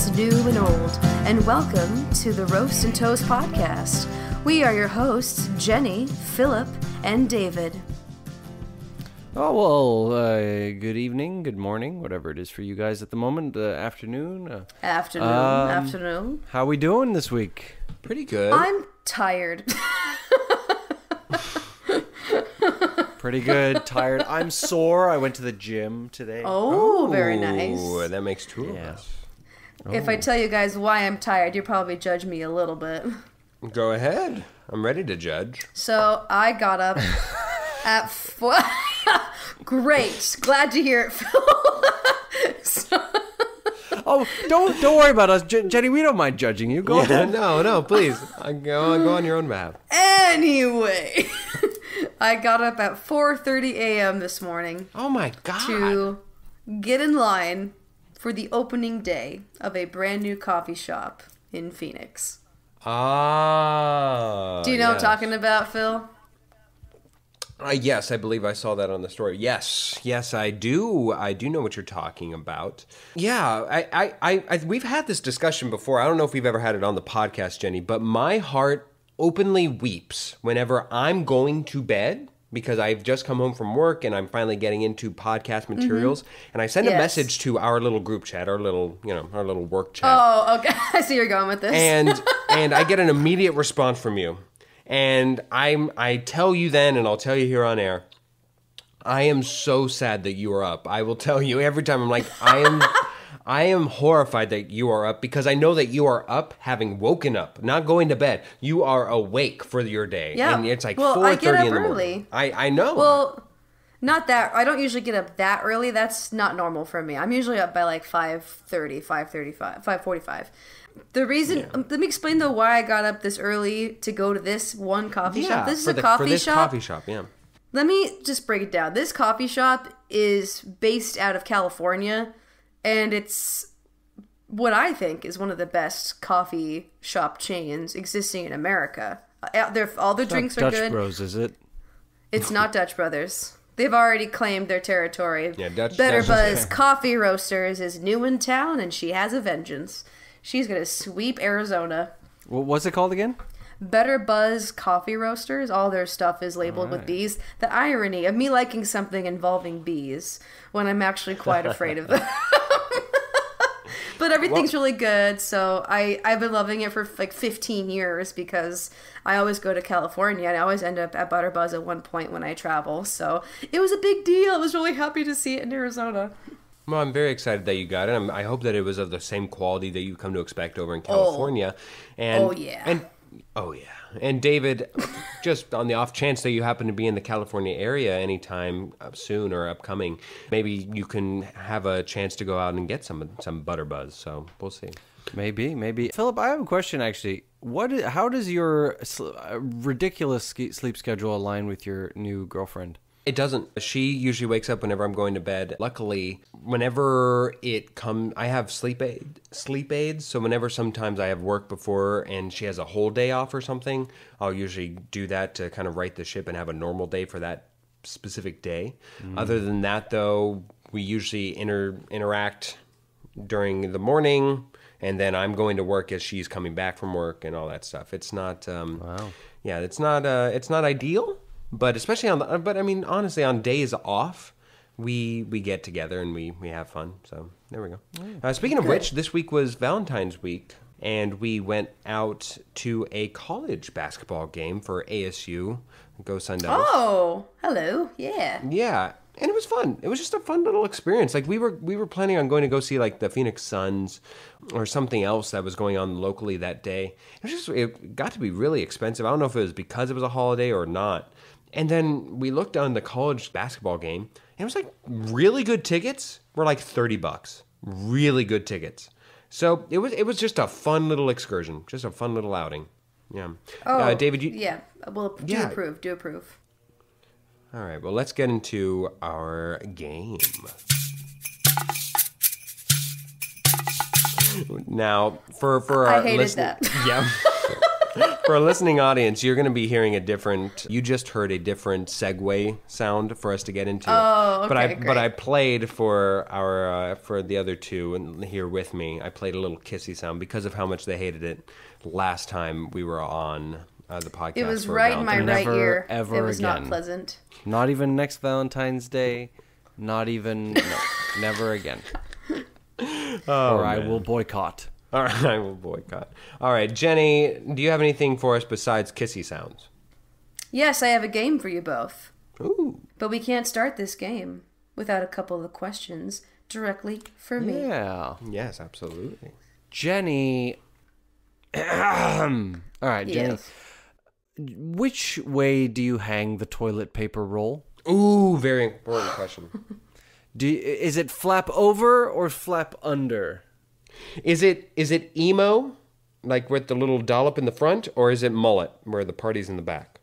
Greetings, new and old, and welcome to the Roast and Toast podcast. We are your hosts, Jennie, Philip, and David. Oh, well, good evening, good morning, whatever it is for you guys at the moment, afternoon. Afternoon. How we doing this week? Pretty good. I'm tired. Pretty good, tired. I'm sore. I went to the gym today. Oh, very nice. Ooh, that makes two of us. If I tell you guys why I'm tired, you'll probably judge me a little bit. Go ahead. I'm ready to judge. So I got up at 4. Great. Glad to hear it, Phil. Oh, don't worry about us, Jennie. We don't mind judging you. Go ahead. No, please. Go on your own behalf. Anyway, I got up at 4:30 a.m. this morning. Oh my God. To get in line for the opening day of a brand new coffee shop in Phoenix. Ah. Do you know what I'm talking about, Phil? Yes, I believe I saw that on the story. Yes, I do. I do know what you're talking about. Yeah, we've had this discussion before. I don't know if we've ever had it on the podcast, Jennie, but my heart openly weeps whenever I'm going to bed because I've just come home from work and I'm finally getting into podcast materials. And I send a message to our little group chat, our little work chat. Oh, okay. I see where you're going with this. And I get an immediate response from you. And I tell you then, and I'll tell you here on air, I am so sad that you are up. I will tell you every time. I'm like, I am horrified that you are up because I know that you are up, having woken up, not going to bed. You are awake for your day. Yeah. And it's like 4:30 4:30 in the morning. I know. Well, not that. I don't usually get up that early. That's not normal for me. I'm usually up by like 5:30, 5:35, 5:45. The reason, let me explain though why I got up this early to go to this one coffee shop. This is a coffee shop. Yeah. Let me just break it down. This coffee shop is based out of California, and it's what I think is one of the best coffee shop chains existing in America. All their drinks are good. Dutch Bros, is it? It's not Dutch Brothers. They've already claimed their territory. Yeah, Dutch Buzz Coffee Roasters is new in town, and she has a vengeance. She's going to sweep Arizona. What's it called again? Better Buzz Coffee Roasters. All their stuff is labeled with bees. The irony of me liking something involving bees when I'm actually quite afraid of them. But everything's really good, so I've been loving it for like 15 years because I always go to California and I always end up at Butter Buzz at one point when I travel. So it was a big deal. I was really happy to see it in Arizona. Well, I'm very excited that you got it. I hope that it was of the same quality that you come to expect over in California. And David, just on the off chance that you happen to be in the California area anytime soon or upcoming, maybe you can have a chance to go out and get some Butter Buzz. So we'll see. Maybe. Philip, I have a question actually. How does your ridiculous sleep schedule align with your new girlfriend? It doesn't. She usually wakes up whenever I'm going to bed. Luckily, whenever I have sleep aids. So whenever sometimes I have work before and she has a whole day off or something, I'll usually do that to kind of right the ship and have a normal day for that specific day. Other than that, though, we usually interact during the morning, and then I'm going to work as she's coming back from work and all that stuff. It's not. Yeah, it's not ideal. But especially honestly, on days off, we get together and we have fun. So there we go. Speaking of which, this week was Valentine's week, and we went out to a college basketball game for ASU. Go Sun Devils. Oh, hello. Yeah. Yeah, and it was fun. It was just a fun little experience. Like we were planning on going to go see like the Phoenix Suns or something else that was going on locally that day. It got to be really expensive. I don't know if it was because it was a holiday or not. And then we looked on the college basketball game, and it was like really good tickets were like $30. Really good tickets. So it was just a fun little excursion, just a fun little outing. Yeah. Oh, David, Do approve. All right. Well, let's get into our game. Now, for I hated that. Yeah. For a listening audience, you're going to be hearing a different. You just heard a different segue sound for us to get into. Oh, okay, but I played for our for the other two and here with me. I played a little kissy sound because of how much they hated it last time we were on the podcast. It was right in my right ear. Ever it was again. not pleasant. Not even next Valentine's Day. Not even. No, never again. Or I will boycott. All right, I will boycott. All right, Jenny, do you have anything for us besides kissy sounds? Yes, I have a game for you both. Ooh. But we can't start this game without a couple of questions directly for me. Yeah. Yes, absolutely. Jenny. All right, Jenny. Yes. Which way do you hang the toilet paper roll? Ooh, very important question. Is it flap over or flap under? Is it emo, like with the little dollop in the front, or is it mullet, where the party's in the back?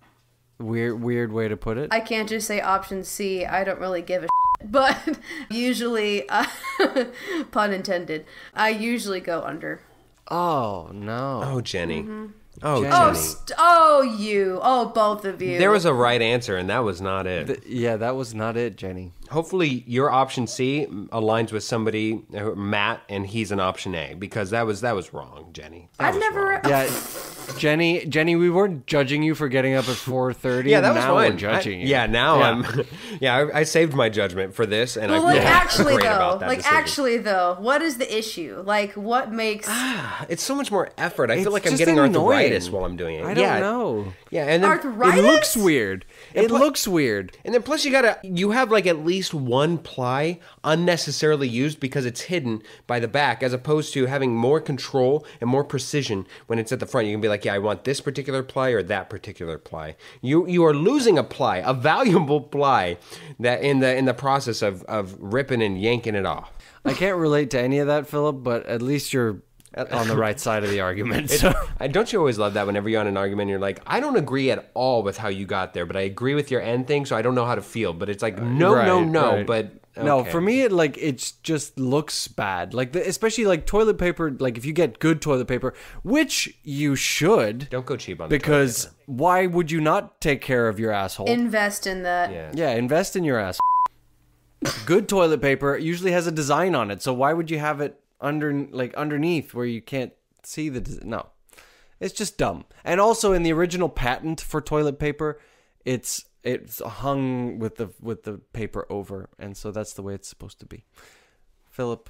Weird way to put it. I can't just say option C. I don't really give a shit. But usually, pun intended, I usually go under. Oh, no. Oh, Jenny. Mm-hmm. Oh, Jenny. Jenny. Both of you. There was a right answer, and that was not it. Yeah, that was not it, Jenny. Hopefully, your option C aligns with somebody, Matt, and he's an option A, because that was wrong, Jenny. That was wrong. Yeah, Jenny, we weren't judging you for getting up at 4:30. Yeah, that was now fine. We're judging you. Yeah, now I'm. Yeah, I saved my judgment for this, and Well, I like feel actually great though, about that like decision. actually though, what is the issue? Like, what makes? It's so much more effort. I feel It's like I'm just getting annoying. arthritis while I'm doing it. I don't know. Yeah, and then Arthritis? It looks weird. It looks weird. And then plus you have like at least one ply unnecessarily used because it's hidden by the back, as opposed to having more control and more precision when it's at the front. You can be like, yeah, I want this particular ply or that particular ply. You are losing a ply, a valuable ply, that in the process of ripping and yanking it off. I can't relate to any of that, Philip, but at least you're on the right side of the argument. So. Don't you always love that whenever you're on an argument, you're like, I don't agree at all with how you got there, but I agree with your end thing, so I don't know how to feel. But it's like, no, Right. but... Okay. No, for me, it just looks bad. Like especially like toilet paper. Like if you get good toilet paper, which you should, Don't go cheap on the because toilet why would you not take care of your asshole? Invest in that. paper. Yeah, invest in your ass. Good toilet paper usually has a design on it, so why would you have it underneath where you can't see the no? It's just dumb. And also in the original patent for toilet paper, it's hung with the paper over, and so that's the way it's supposed to be. Philip.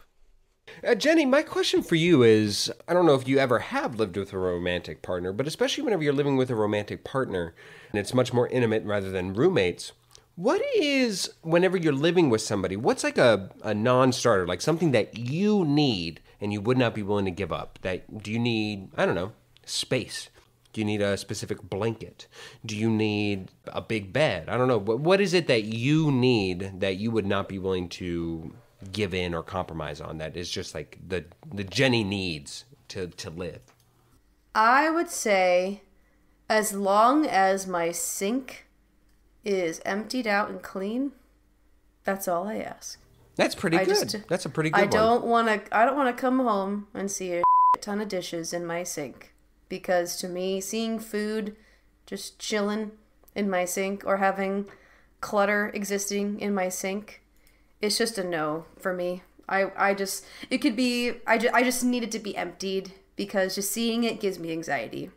Jenny, my question for you is, I don't know if you ever have lived with a romantic partner, but especially whenever you're living with a romantic partner, and it's much more intimate rather than roommates, what is, whenever you're living with somebody, what's like a non-starter, like something that you need and you would not be willing to give up? Do you need, I don't know, space? Do you need a specific blanket? Do you need a big bed? I don't know. What is it that you need that you would not be willing to give in or compromise on, that is just like the Jenny needs to live? I would say, as long as my sink is emptied out and clean, that's all I ask. That's pretty good. That's a pretty good one. I don't want to come home and see a ton of dishes in my sink, because to me, seeing food just chilling in my sink or having clutter existing in my sink, it's just a no for me. I just need it to be emptied, because just seeing it gives me anxiety.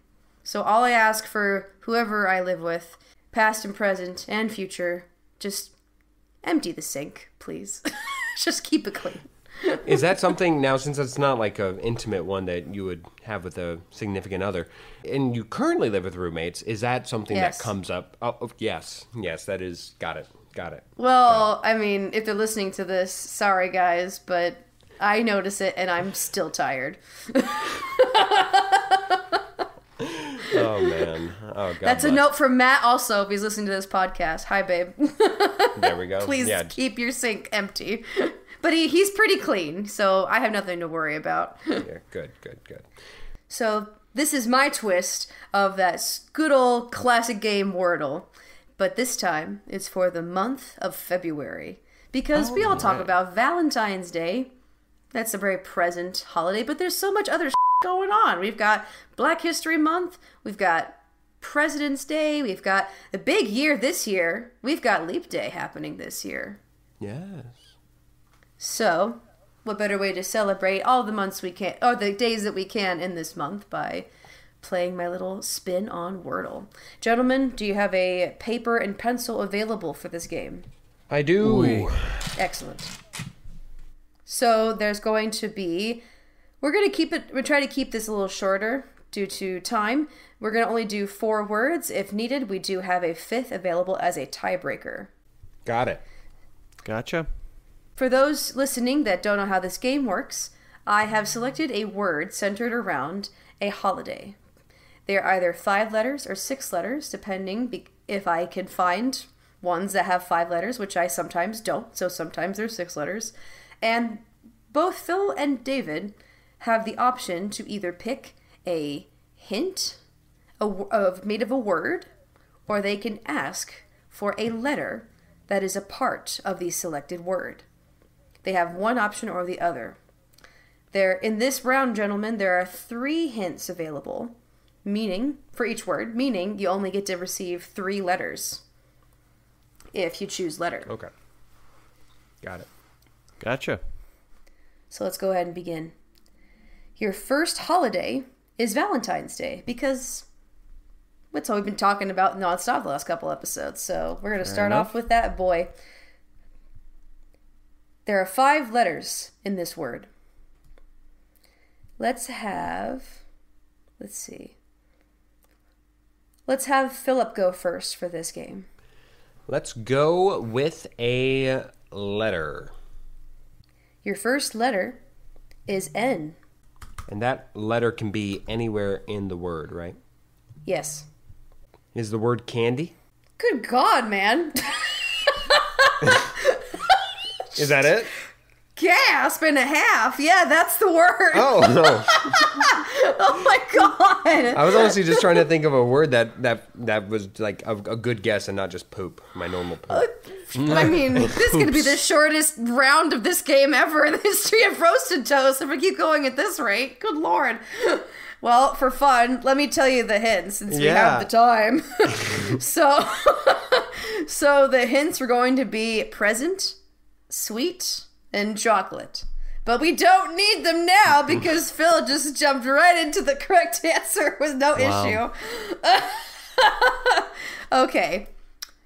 So all I ask for whoever I live with, past and present and future, just empty the sink, please. Just keep it clean. Is that something, now since it's not like an intimate one that you would have with a significant other, and you currently live with roommates, is that something Yes. that comes up? Oh, yes, that is, got it. Well, I mean, if they're listening to this, sorry guys, but I notice it and I'm still tired. Oh, man. Oh, God That's bless. a note from Matt also, if he's listening to this podcast. Hi, babe. There we go. Please keep your sink empty. But he's pretty clean, so I have nothing to worry about. Yeah, good. So this is my twist of that good old classic game Wordle. But this time, it's for the month of February. Because we all talk about Valentine's Day. That's a very present holiday, but there's so much other going on? We've got Black History Month. We've got President's Day. We've got the big year this year. We've got Leap Day happening this year. Yes. So, what better way to celebrate all the months we can, or the days that we can in this month by playing my little spin on Wordle. Gentlemen, do you have a paper and pencil available for this game? I do. Ooh. Excellent. So there's going to be, we'll try to keep this a little shorter due to time. We're going to only do 4 words. If needed, we do have a 5th available as a tiebreaker. Got it. Gotcha. For those listening that don't know how this game works, I have selected a word centered around a holiday. They are either 5 letters or 6 letters, depending if I can find ones that have 5 letters, which I sometimes don't, so sometimes they're 6 letters. And both Phil and David have the option to either pick a hint made of a word, or they can ask for a letter that is a part of the selected word. They have one option or the other. In this round, gentlemen, there are 3 hints available, meaning, for each word, meaning you only get to receive 3 letters if you choose letter. Okay. Got it. Gotcha. So let's go ahead and begin. Your first holiday is Valentine's Day, because that's all we've been talking about nonstop the last couple episodes. So we're going to start off with that boy. There are 5 letters in this word. Let's have Philip go first for this game. Let's go with a letter. Your first letter is N. And that letter can be anywhere in the word, right? Yes. Is the word candy? Good God, man. Is that it? Gasp and a half. Yeah, that's the word. Oh, no. Oh my God. I was honestly just trying to think of a word that was like a good guess and not just poop, my normal poop. I mean, this is going to be the shortest round of this game ever in the history of Roasted Toast if we keep going at this rate. Good Lord. Well, for fun, let me tell you the hints since we have the time. So the hints were going to be present, sweet, and chocolate. But we don't need them now because Phil just jumped right into the correct answer with no issue. Okay.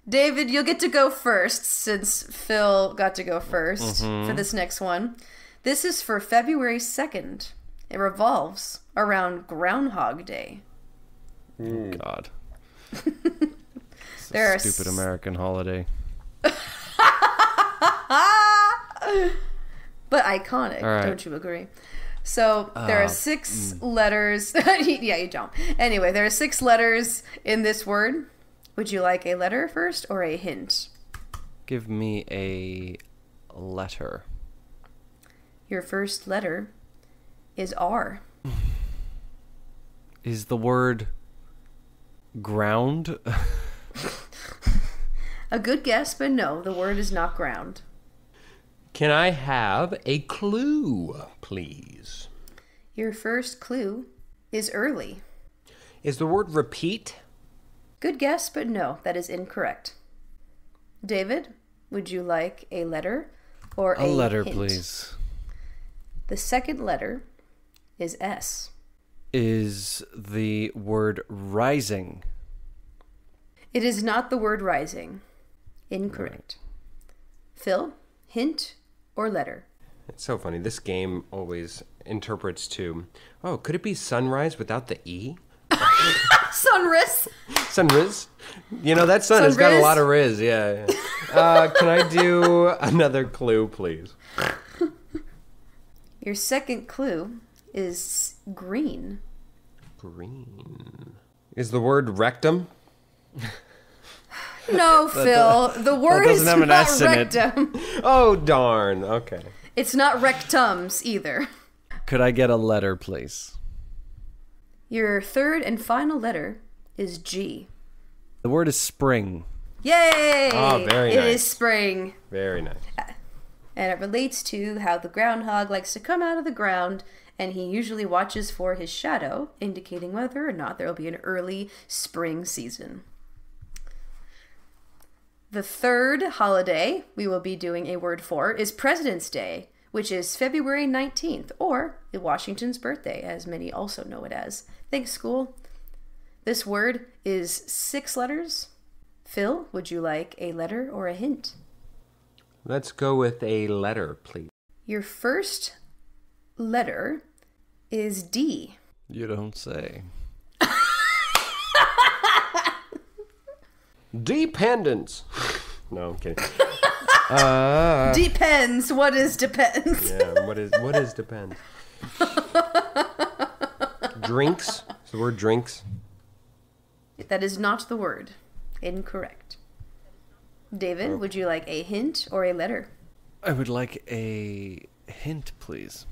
David, you'll get to go first since Phil got to go first for this next one. This is for February 2nd. It revolves around Groundhog Day. God. There are Stupid American holiday. But iconic, right. Don't you agree? So there are 6 letters. Yeah, you don't. Anyway, there are 6 letters in this word. Would you like a letter first or a hint? Give me a letter. Your first letter is R. Is the word ground? A good guess, but no, the word is not ground. Can I have a clue, please? Your first clue is early. Is the word repeat? Good guess, but no, that is incorrect. David, would you like a letter or a letter, hint? please. The second letter is S. Is the word rising? It is not the word rising. Incorrect. Phil, hint or letter? It's so funny. This game always interprets to, oh, could it be sunrise without the E? Sunris. Sunriz? You know, that sun has got a lot of riz, yeah. Can I do another clue, please? Your second clue is green. Green. Is the word rectum? No, Phil. The word is doesn't have an not S in it. rectum. Oh, darn. Okay. It's not rectums either. Could I get a letter, please? Your third and final letter is G. The word is spring. Yay! Oh, very It nice. is spring. Very nice. And it relates to how the groundhog likes to come out of the ground and he usually watches for his shadow, indicating whether or not there will be an early spring season. The third holiday we will be doing a word for is President's Day, which is February 19th, or Washington's birthday, as many also know it as. Thanks, school. This word is 6 letters. Phil, would you like a letter or a hint? Let's go with a letter, please. Your first letter is D. You don't say. Dependence. No, I'm kidding. Depends. What is depends? Yeah, what is depends? Drinks. Is the word drinks? That is not the word. Incorrect. David, would you like a hint or a letter? I would like a hint, please.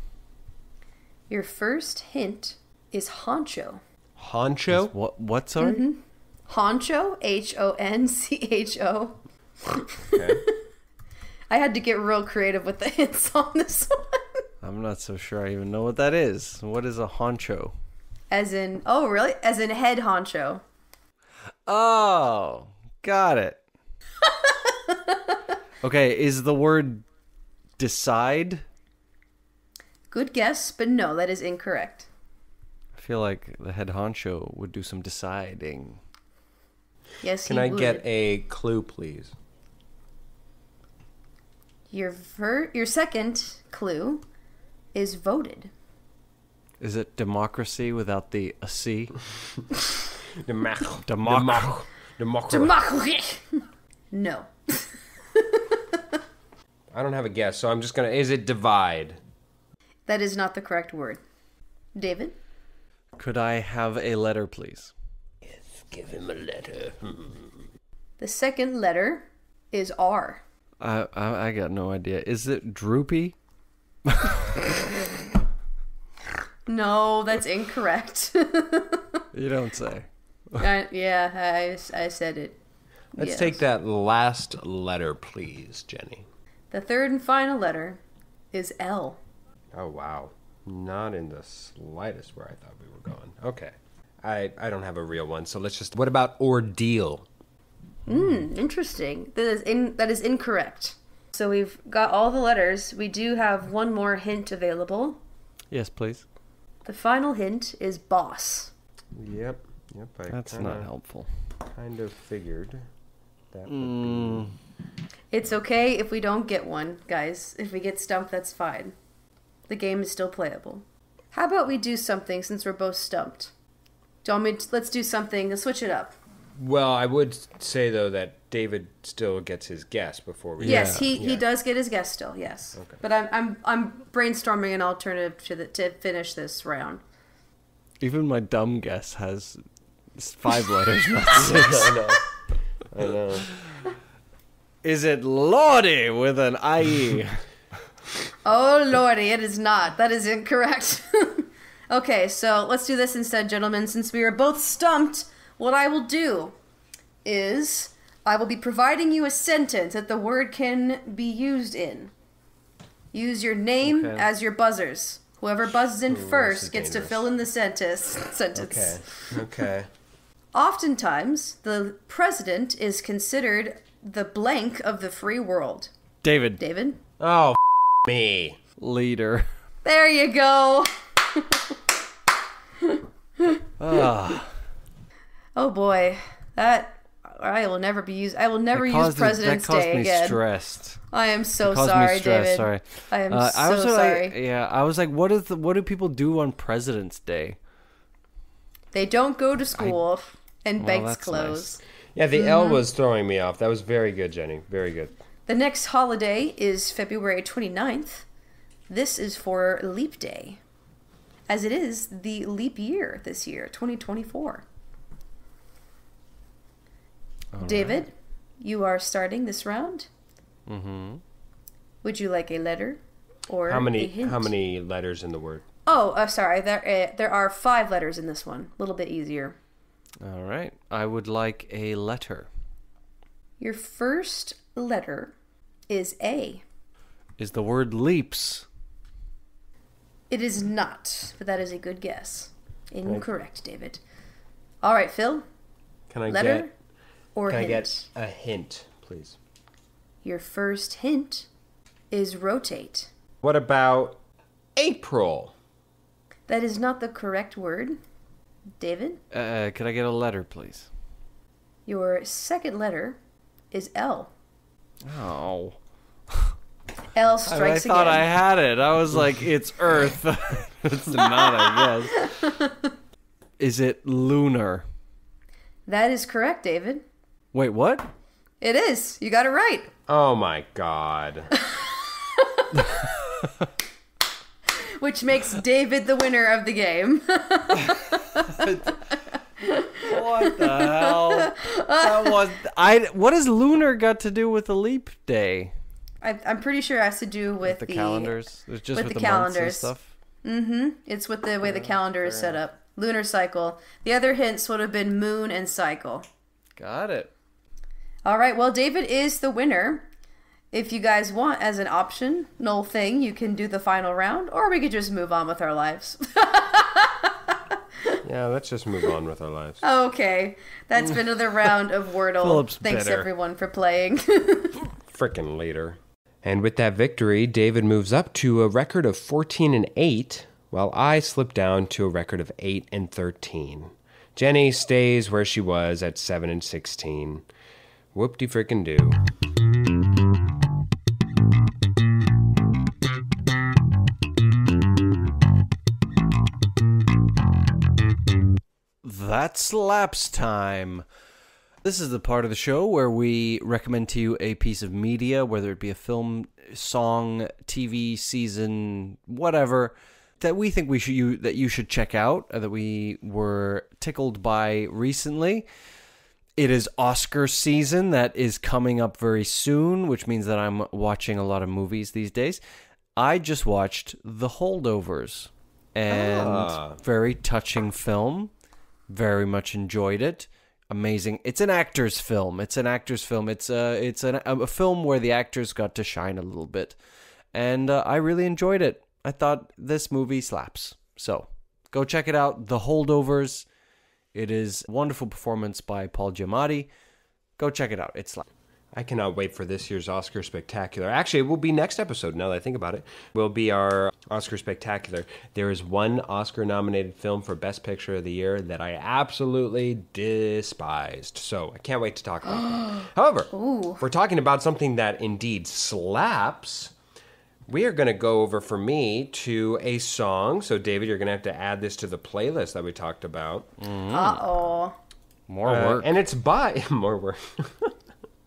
Your first hint is honcho. Honcho? What, sorry? Mm-hmm. Honcho, Honcho. Okay. I had to get real creative with the hints on this one. I'm not so sure I even know what that is. What is a honcho? As in, oh really? As in head honcho. Oh, got it. Okay, is the word decide? Good guess, but no, that is incorrect. I feel like the head honcho would do some deciding. Yes, Can I get a clue, please? Your second clue is voted. Is it democracy without the a C? Democracy. No. I don't have a guess, so I'm just gonna. Is it divide? That is not the correct word. David? Could I have a letter, please? Yes, give him a letter. The second letter is R. I got no idea. Is it droopy? No, that's incorrect. You don't say. I said it. Let's Yes. take that last letter, please, Jenny. The third and final letter is L. Oh, wow. Not in the slightest where I thought we were going. Okay. I don't have a real one, so let's just... What about ordeal? Interesting. That is incorrect. So we've got all the letters. We do have one more hint available. Yes, please. The final hint is boss. Yep. That's not helpful. Kind of figured that would be... It's okay if we don't get one, guys. If we get stumped, that's fine. The game is still playable. How about we do something since we're both stumped? Let's do something. Let's switch it up. Well, I would say, though, that David still gets his guess before we... Yes, he does get his guess still, yes. Okay. But I'm brainstorming an alternative to finish this round. Even my dumb guess has 5 letters, not 6. I know. Is it Lordy with an IE? Oh, lordy, it is not. That is incorrect. Okay, so let's do this instead, gentlemen. Since we are both stumped, what I will do is I will be providing you a sentence that the word can be used in. Use your name as your buzzers. Whoever buzzes in first gets to fill in the sentence. Okay. Oftentimes, the president is considered the blank of the free world. David. David? Oh, me. Leader. There you go. Oh boy, I will never use President's Day again. That caused me stressed. I am so sorry, David. Sorry. I am so sorry. I was like, what do people do on President's Day? They don't go to school and banks that's close. nice. Yeah, the L was throwing me off. That was very good, Jenny. Very good. The next holiday is February 29th. This is for Leap Day, as it is the leap year this year, 2024. David, you are starting this round. Mm-hmm. Would you like a letter or a hint? How many letters in the word? Oh, sorry. There are 5 letters in this one. A little bit easier. All right. I would like a letter. Your first letter is A. Is the word leaps? It is not, but that is a good guess. Incorrect, David. All right, Phil. Can I Letter or Can hint? I get a hint, please? Your first hint is rotate. What about April? That is not the correct word. David? Could I get a letter, please? Your second letter is L. Oh. L strikes I thought again. I had it. I was like, it's Earth. It's not, I guess. Is it lunar? That is correct, David. Wait, what? It is. You got it right. Oh my god. Which makes David the winner of the game. What the hell? What has lunar got to do with the leap day? I'm pretty sure it has to do with the calendars. It's just with the calendars months and stuff. Mm-hmm. It's with the way the calendar is set up. Lunar cycle. The other hints would have been moon and cycle. Got it. All right. Well, David is the winner. If you guys want, as an optional thing, you can do the final round, or we could just move on with our lives. Yeah, let's just move on with our lives. Okay. That's been another round of Wordle. Philip's Thanks, bitter. everyone, for playing. Frickin' later. And with that victory, David moves up to a record of 14-8, while I slip down to a record of 8-13. Jennie stays where she was at 7-16. Whoop-de-frickin'-do. That slaps time. This is the part of the show where we recommend to you a piece of media, whether it be a film, song, TV, season, whatever, that we think that you should check out, that we were tickled by recently. It is Oscar season that is coming up very soon, which means that I'm watching a lot of movies these days. I just watched The Holdovers, and very touching film. Very much enjoyed it. Amazing. It's an actor's film. It's a film where the actors got to shine a little bit. And I really enjoyed it. I thought this movie slaps. So, go check it out. The Holdovers. It is a wonderful performance by Paul Giamatti. Go check it out. It slaps. I cannot wait for this year's Oscar Spectacular. Actually, it will be next episode, now that I think about it. Will be our Oscar Spectacular. There is one Oscar-nominated film for Best Picture of the Year that I absolutely despised. So, I can't wait to talk about it. However, if we're talking about something that indeed slaps, we are going to go over, for me, to a song. So, David, you're going to have to add this to the playlist that we talked about. Uh-oh. More work. And it's by... More work.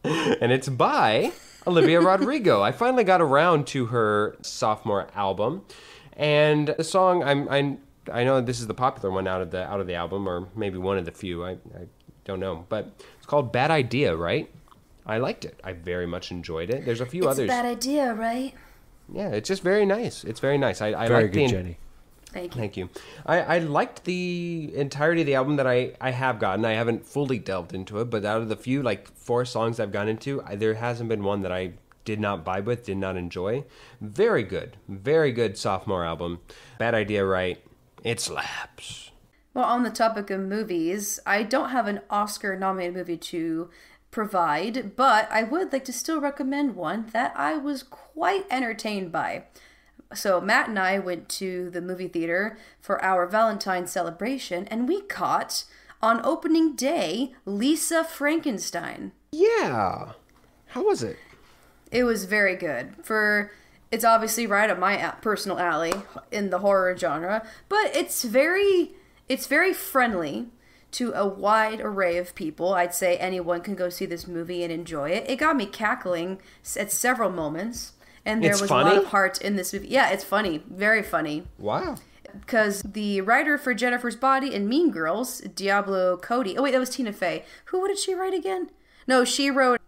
And it's by Olivia Rodrigo. I finally got around to her sophomore album, and the song I know this is the popular one out of the album, or maybe one of the few. I don't know, but it's called "Bad Idea," right? I liked it. I very much enjoyed it. There's a few others. It's a bad idea, right? Yeah, it's just very nice. It's very nice. I Very like good, Jennie. Thank you. I liked the entirety of the album that I have gotten. I haven't fully delved into it, but out of the few, 4 songs I've gone into, there hasn't been one that I did not vibe with, did not enjoy. Very good sophomore album. Bad Idea, right? It slaps. Well, on the topic of movies, I don't have an Oscar-nominated movie to provide, but I would like to still recommend one that I was quite entertained by. So Matt and I went to the movie theater for our Valentine's celebration, and we caught, on opening day, Lisa Frankenstein. Yeah. How was it? It was very good. It's obviously right up my personal alley in the horror genre, but it's very friendly to a wide array of people. I'd say anyone can go see this movie and enjoy it. It got me cackling at several moments. And there was a lot of heart in this movie. Yeah, it's funny. Very funny. Wow. Because the writer for Jennifer's Body and Mean Girls, Diablo Cody... Oh, wait, that was Tina Fey. What did she write again? No, she wrote...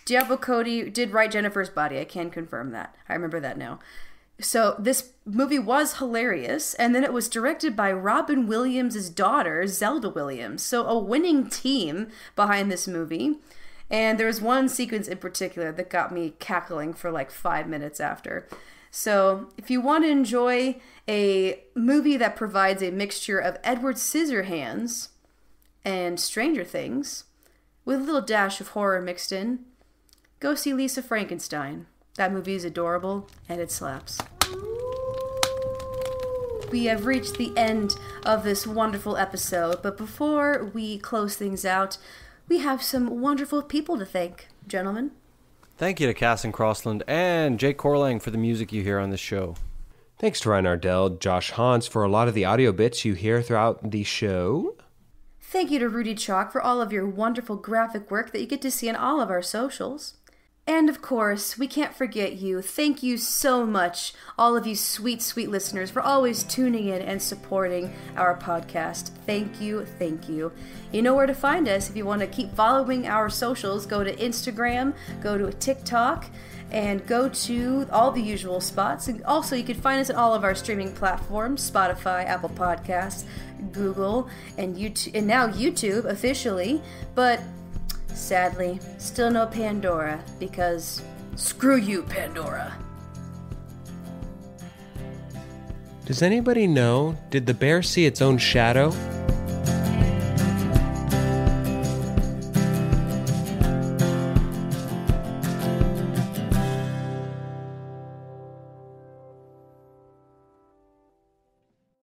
Diablo Cody did write Jennifer's Body. I can confirm that. I remember that now. So this movie was hilarious. And then it was directed by Robin Williams' daughter, Zelda Williams. So a winning team behind this movie. And there was one sequence in particular that got me cackling for 5 minutes after. So if you want to enjoy a movie that provides a mixture of Edward Scissorhands and Stranger Things, with a little dash of horror mixed in, go see Lisa Frankenstein. That movie is adorable, and it slaps. We have reached the end of this wonderful episode, but before we close things out, we have some wonderful people to thank, gentlemen. Thank you to Cass and Crossland and Jake Corlang for the music you hear on this show. Thanks to Ryan Ardell, Josh Hans for a lot of the audio bits you hear throughout the show. Thank you to Rudy Chalk for all of your wonderful graphic work that you get to see on all of our socials. And of course, we can't forget you. Thank you so much, all of you sweet, sweet listeners, for always tuning in and supporting our podcast. Thank you, thank you. You know where to find us if you want to keep following our socials. Go to Instagram, go to TikTok, and go to all the usual spots. And also, you can find us at all of our streaming platforms, Spotify, Apple Podcasts, Google, and YouTube, and now YouTube officially. But sadly, still no Pandora, because screw you, Pandora. Does anybody know, did the bear see its own shadow?